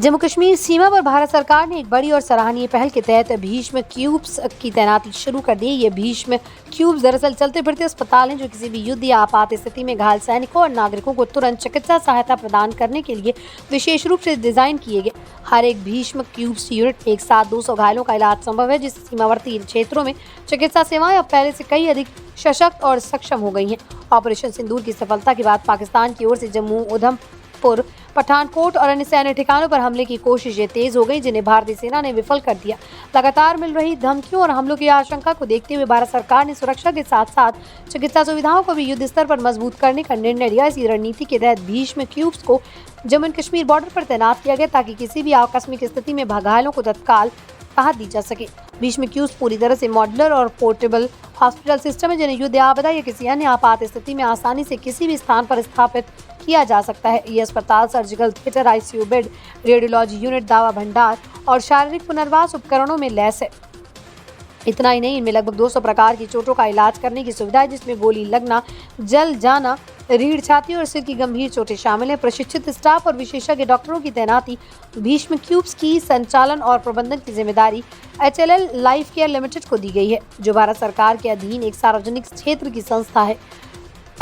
जम्मू कश्मीर सीमा पर भारत सरकार ने एक बड़ी और सराहनीय पहल के तहत भीष्म क्यूब्स की तैनाती शुरू कर दी है। ये भीष्म क्यूब्स दरअसल चलते फिरते अस्पताल हैं जो किसी भी युद्ध या आपात स्थिति में घायल सैनिकों और नागरिकों को तुरंत चिकित्सा सहायता प्रदान करने के लिए विशेष रूप से डिजाइन किए गए। हर एक भीष्म क्यूब्स यूनिट में एक साथ 200 घायलों का इलाज संभव है, जिससे सीमावर्ती क्षेत्रों में चिकित्सा सेवाएं अब पहले से कई अधिक सशक्त और सक्षम हो गई हैं। ऑपरेशन सिंदूर की सफलता के बाद पाकिस्तान की ओर से जम्मू, उधमपुर, पठानकोट और अन्य सैन्य ठिकानों पर हमले की कोशिशें तेज हो गई, जिन्हें भारतीय सेना ने विफल कर दिया। लगातार मिल रही धमकियों और हमलों की आशंका को देखते हुए भारत सरकार ने सुरक्षा के साथ साथ चिकित्सा सुविधाओं को भी युद्ध स्तर पर मजबूत करने का निर्णय लिया। इसी रणनीति के तहत भीष्म क्यूब्स को जम्मू एंड कश्मीर बॉर्डर पर तैनात किया गया ताकि किसी भी आकस्मिक स्थिति में घायलों को तत्काल राहत दी जा सके। भीष्म क्यूब्स पूरी तरह से मॉड्यूलर और पोर्टेबल हॉस्पिटल सिस्टम है, जिन्हें युद्ध, आपदा या किसी अन्य आपात स्थिति में आसानी से किसी भी स्थान पर स्थापित किया जा सकता है। ये अस्पताल surgical theatre, ICU bed, radiology unit, दवा भंडार और शारीरिक पुनर्वास उपकरणों में लैस है। इतना ही नहीं, इनमें लगभग 200 प्रकार की चोटों का इलाज करने की सुविधा है, जिसमें गोली लगना, जल जाना, रीढ़, छाती और सिर की गंभीर चोटें शामिल हैं। प्रशिक्षित स्टाफ और विशेषज्ञ डॉक्टरों की तैनाती। भीष्म क्यूब्स की संचालन और प्रबंधन की जिम्मेदारी HLL लाइफ केयर लिमिटेड को दी गई है, जो भारत सरकार के अधीन एक सार्वजनिक क्षेत्र की संस्था है।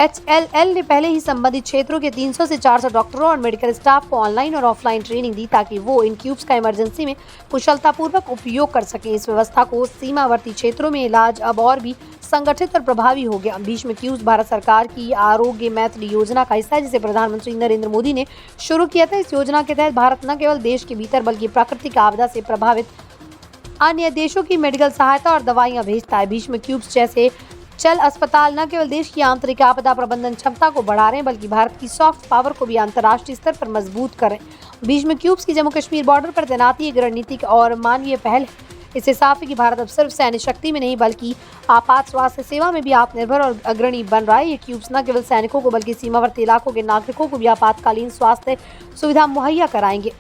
HLL ने पहले ही संबंधित क्षेत्रों के 300 से 400 डॉक्टरों और मेडिकल स्टाफ को ऑनलाइन और ऑफलाइन ट्रेनिंग दी ताकि वो इन क्यूब्स का इमरजेंसी में कुशलतापूर्वक उपयोग कर सकें। इस व्यवस्था को सीमावर्ती क्षेत्रों में इलाज अब और भी संगठित और प्रभावी हो गया। भीष्म क्यूब्स भारत सरकार की आरोग्य मैत्री योजना का हिस्सा है, जिसे प्रधानमंत्री नरेंद्र मोदी ने शुरू किया था। इस योजना के तहत भारत न केवल देश के भीतर बल्कि प्राकृतिक आपदा से प्रभावित अन्य देशों की मेडिकल सहायता और दवाइयां भेजता है। भीष्म क्यूब्स जैसे चल अस्पताल न केवल देश की आंतरिक आपदा प्रबंधन क्षमता को बढ़ा रहे हैं, बल्कि भारत की सॉफ्ट पावर को भी अंतर्राष्ट्रीय स्तर पर मजबूत कर रहे हैं। भीष्म क्यूब्स की जम्मू कश्मीर बॉर्डर पर तैनाती एक रणनीतिक और मानवीय पहल है। इससे साफ है कि भारत अब सिर्फ सैन्य शक्ति में नहीं बल्कि आपात स्वास्थ्य सेवा में भी आत्मनिर्भर और अग्रणी बन रहा है। ये क्यूब्स न केवल सैनिकों को बल्कि सीमावर्ती इलाकों के नागरिकों को भी आपातकालीन स्वास्थ्य सुविधा मुहैया कराएंगे।